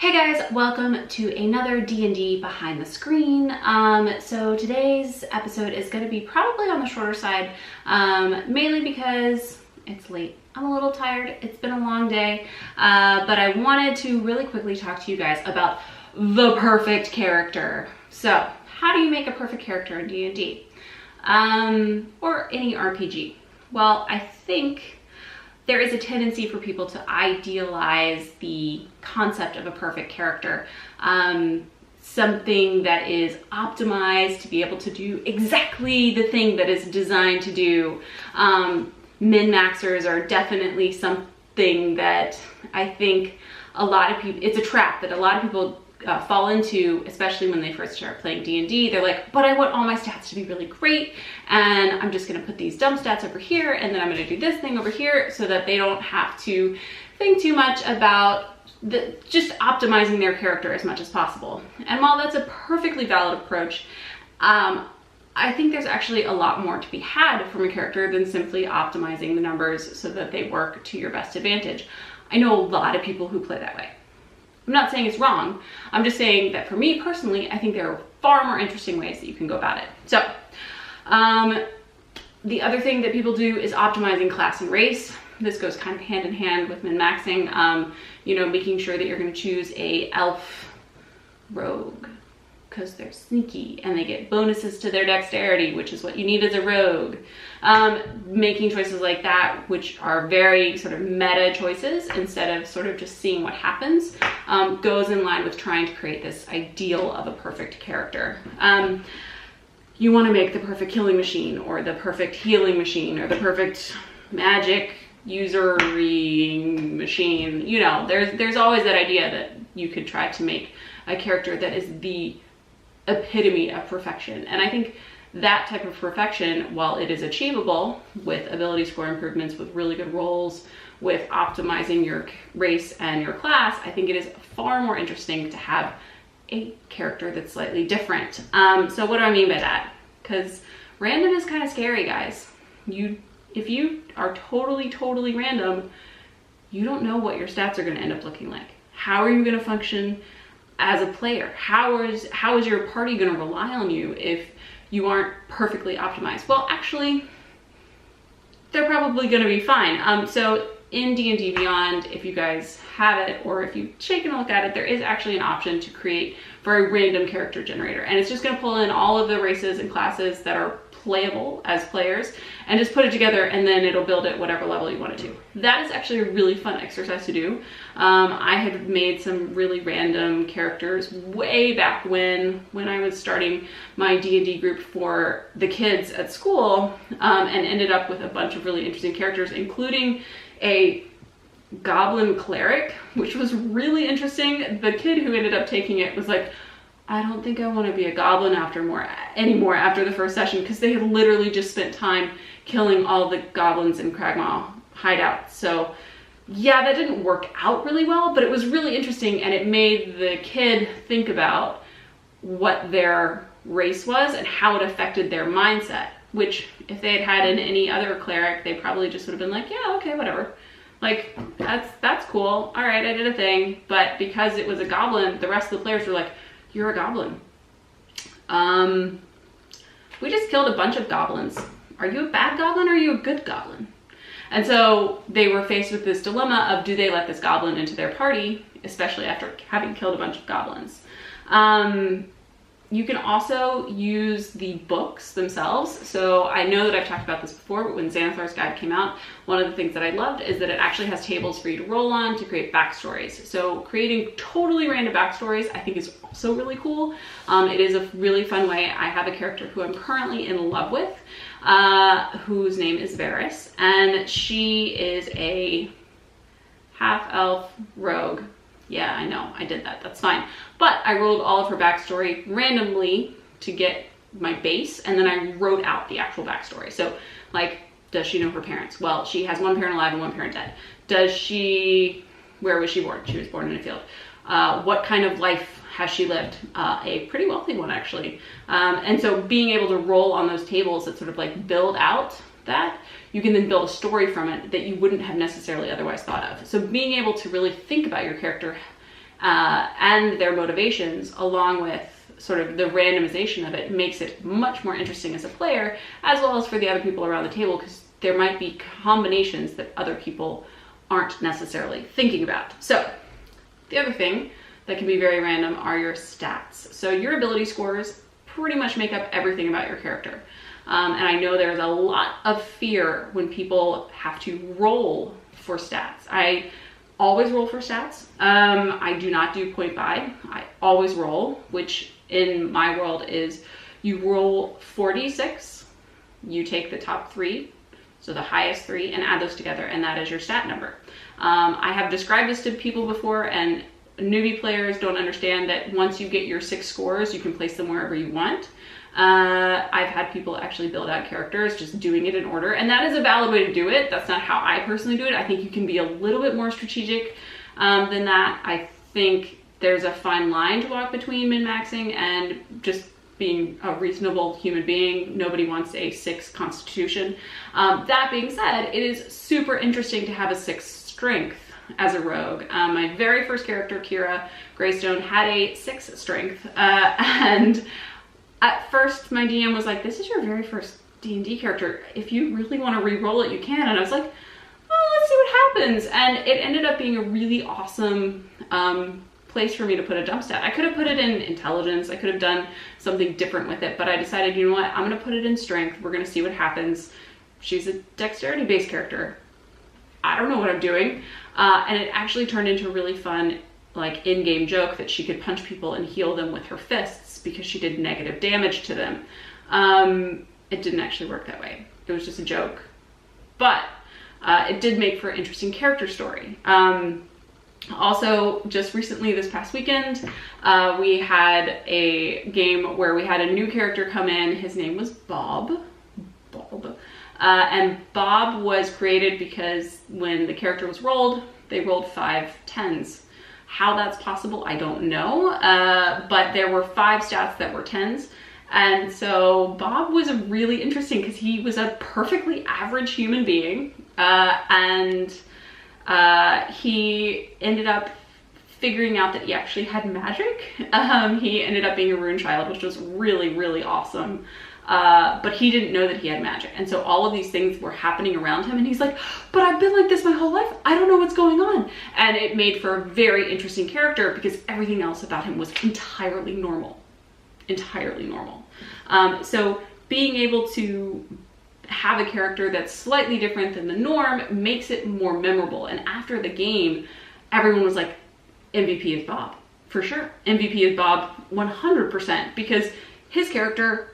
Hey guys, welcome to another D&D behind the screen. So today's episode is going to be probably on the shorter side, mainly because it's late. I'm a little tired. It's been a long day, but I wanted to really quickly talk to you guys about the perfect character. So how do you make a perfect character in D&D? Or any RPG? Well, I think there is a tendency for people to idealize the concept of a perfect character. Something that is optimized to be able to do exactly the thing that is designed to do. Min-maxers are definitely something that I think a lot of people, it's a trap that a lot of people fall into, especially when they first start playing D&D. They're like, but I want all my stats to be really great, and I'm just gonna put these dumb stats over here, and then I'm gonna do this thing over here, so that they don't have to think too much about just optimizing their character as much as possible. And while that's a perfectly valid approach, I think there's actually a lot more to be had from a character than simply optimizing the numbers so that they work to your best advantage. I know a lot of people who play that way. I'm not saying it's wrong. I'm just saying that for me personally, I think there are far more interesting ways that you can go about it. So, the other thing that people do is optimizing class and race. This goes kind of hand in hand with min-maxing. You know, making sure that you're going to choose a elf rogue because they're sneaky and they get bonuses to their dexterity, which is what you need as a rogue. Making choices like that, which are very sort of meta choices instead of sort of just seeing what happens, goes in line with trying to create this ideal of a perfect character. You want to make the perfect killing machine, or the perfect healing machine, or the perfect magic usury machine. You know, there's always that idea that you could try to make a character that is the epitome of perfection. And I think that type of perfection, while it is achievable with ability score improvements, with really good rolls, with optimizing your race and your class, I think it is far more interesting to have a character that's slightly different. So what do I mean by that? Because random is kind of scary, guys. If you are totally random, you don't know what your stats are going to end up looking like. How are you going to function as a player? How is your party going to rely on you if you aren't perfectly optimized? Well, actually, they're probably going to be fine. So in D&D Beyond, if you guys have it, or if you've taken a look at it, there is actually an option to create for a random character generator. And it's just going to pull in all of the races and classes that are playable as players and just put it together, and then it'll build it whatever level you want it to. That is actually a really fun exercise to do. I had made some really random characters way back when I was starting my D&D group for the kids at school, and ended up with a bunch of really interesting characters, including a goblin cleric, which was really interesting. The kid who ended up taking it was like, I don't think I want to be a goblin anymore after the first session, because they had literally just spent time killing all the goblins in Cragmaw hideout. So yeah, that didn't work out really well, but it was really interesting, and it made the kid think about what their race was and how it affected their mindset, which if they had had in any other cleric, they probably just would have been like, yeah, okay, whatever. Like, that's cool. All right, I did a thing. But because it was a goblin, the rest of the players were like, you're a goblin. We just killed a bunch of goblins. Are you a bad goblin or are you a good goblin? And so they were faced with this dilemma of, do they let this goblin into their party, especially after having killed a bunch of goblins? You can also use the books themselves. So I know that I've talked about this before, but when Xanathar's Guide came out, one of the things that I loved is that it actually has tables for you to roll on to create backstories. So creating totally random backstories I think is also really cool. It is a really fun way. I have a character who I'm currently in love with, whose name is Varys, and she is a half-elf rogue. Yeah, I know, I did that, that's fine. But I rolled all of her backstory randomly to get my base, and then I wrote out the actual backstory. So, like, does she know her parents? Well, she has one parent alive and one parent dead. Where was she born? She was born in a field. What kind of life has she lived? A pretty wealthy one, actually. And so being able to roll on those tables that sort of like build out that, you can then build a story from it that you wouldn't have necessarily otherwise thought of. So being able to really think about your character and their motivations, along with sort of the randomization of it, makes it much more interesting as a player, as well as for the other people around the table, because there might be combinations that other people aren't necessarily thinking about. So the other thing that can be very random are your stats. So your ability scores pretty much make up everything about your character. And I know there's a lot of fear when people have to roll for stats. I always roll for stats. I do not do point buy. I always roll, which in my world is you roll 4d6, you take the top 3, so the highest 3, and add those together, and that is your stat number. I have described this to people before, and newbie players don't understand that once you get your 6 scores, you can place them wherever you want. I've had people actually build out characters just doing it in order, and that is a valid way to do it. That's not how I personally do it. I think you can be a little bit more strategic than that. I think there's a fine line to walk between min-maxing and just being a reasonable human being. Nobody wants a 6 constitution. That being said, it is super interesting to have a 6 strength as a rogue. My very first character, Kira Greystone, had a 6 strength, and at first my DM was like, this is your very first D&D character. If you really want to re-roll it, you can. And I was like, oh, let's see what happens. And it ended up being a really awesome place for me to put a jump stat. I could have put it in intelligence. I could have done something different with it, but I decided, you know what, I'm going to put it in strength. We're going to see what happens. She's a dexterity-based character. I don't know what I'm doing. And it actually turned into a really fun, like, in-game joke that she could punch people and heal them with her fists because she did negative damage to them. It didn't actually work that way. It was just a joke. But it did make for an interesting character story. Also, just recently this past weekend, we had a game where we had a new character come in. His name was Bob. And Bob was created because when the character was rolled, they rolled 5 10s. How that's possible, I don't know, but there were 5 stats that were 10s. And so Bob was really interesting because he was a perfectly average human being, and he ended up figuring out that he actually had magic. He ended up being a rune child, which was really, really awesome. But he didn't know that he had magic. And so all of these things were happening around him, and he's like, but I've been like this my whole life. I don't know what's going on. And it made for a very interesting character because everything else about him was entirely normal. Entirely normal. So being able to have a character that's slightly different than the norm makes it more memorable. And after the game, everyone was like, MVP is Bob. For sure. MVP is Bob 100%, because his character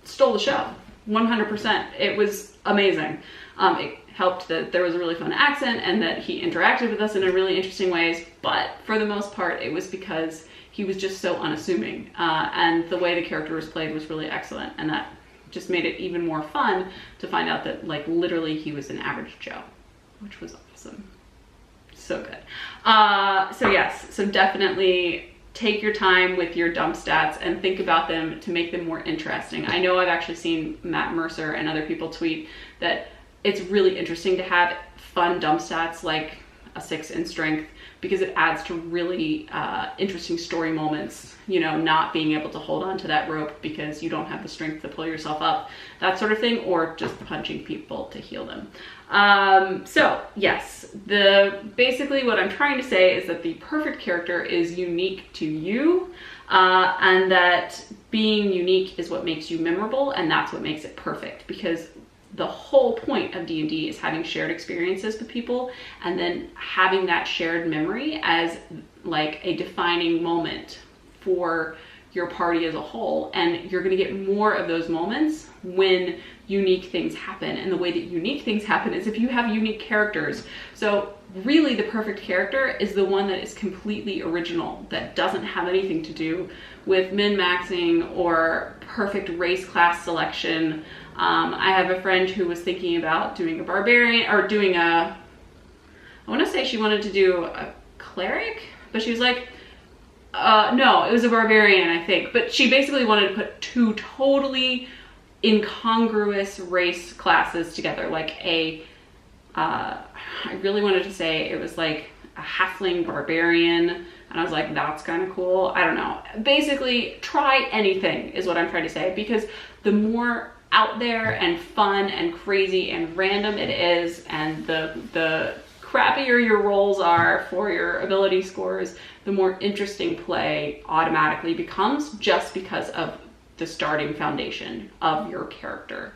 stole the show 100%. It was amazing. It helped that there was a really fun accent and that he interacted with us in a really interesting ways, but for the most part it was because he was just so unassuming, and the way the character was played was really excellent, and that just made it even more fun to find out that, like, literally he was an average Joe, which was awesome. So good. So yes, so definitely take your time with your dump stats and think about them to make them more interesting. I know I've actually seen Matt Mercer and other people tweet that it's really interesting to have fun dump stats like a 6 in strength, because it adds to really interesting story moments, you know, not being able to hold on to that rope because you don't have the strength to pull yourself up, that sort of thing, or just punching people to heal them. So yes, basically what I'm trying to say is that the perfect character is unique to you, and that being unique is what makes you memorable, and that's what makes it perfect, because the whole point of D&D is having shared experiences with people and then having that shared memory as like a defining moment for your party as a whole. And you're going to get more of those moments when unique things happen. And the way that unique things happen is if you have unique characters. So really the perfect character is the one that is completely original, that doesn't have anything to do with min-maxing or perfect race class selection. I have a friend who was thinking about doing a barbarian, or doing I want to say she wanted to do a cleric, but she was like, no, it was a barbarian, I think. But she basically wanted to put 2 totally incongruous race classes together, like I really wanted to say it was like a halfling barbarian, And I was like, that's kind of cool. I don't know. Basically, try anything is what I'm trying to say, because the more out there and fun and crazy and random it is, and the crappier your rolls are for your ability scores, the more interesting play automatically becomes, just because of the starting foundation of your character.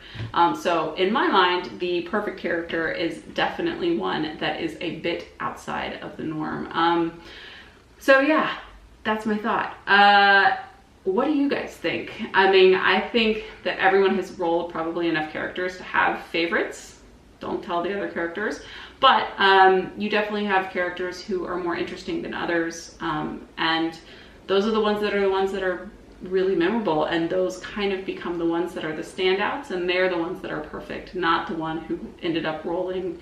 So in my mind, the perfect character is definitely one that is a bit outside of the norm. So yeah, that's my thought. What do you guys think? I mean, I think that everyone has rolled probably enough characters to have favorites. Don't tell the other characters. But you definitely have characters who are more interesting than others. And those are the ones that are really memorable. And those kind of become the ones that are the standouts. And they're the ones that are perfect, not the one who ended up rolling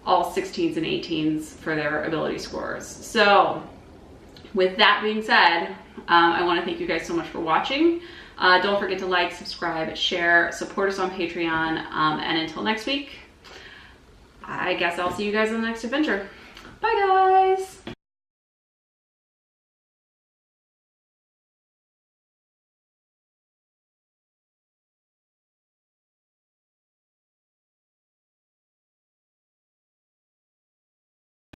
all 16s and 18s for their ability scores. So with that being said, I want to thank you guys so much for watching. Don't forget to like, subscribe, share, support us on Patreon. And until next week, I guess I'll see you guys in the next adventure. Bye guys!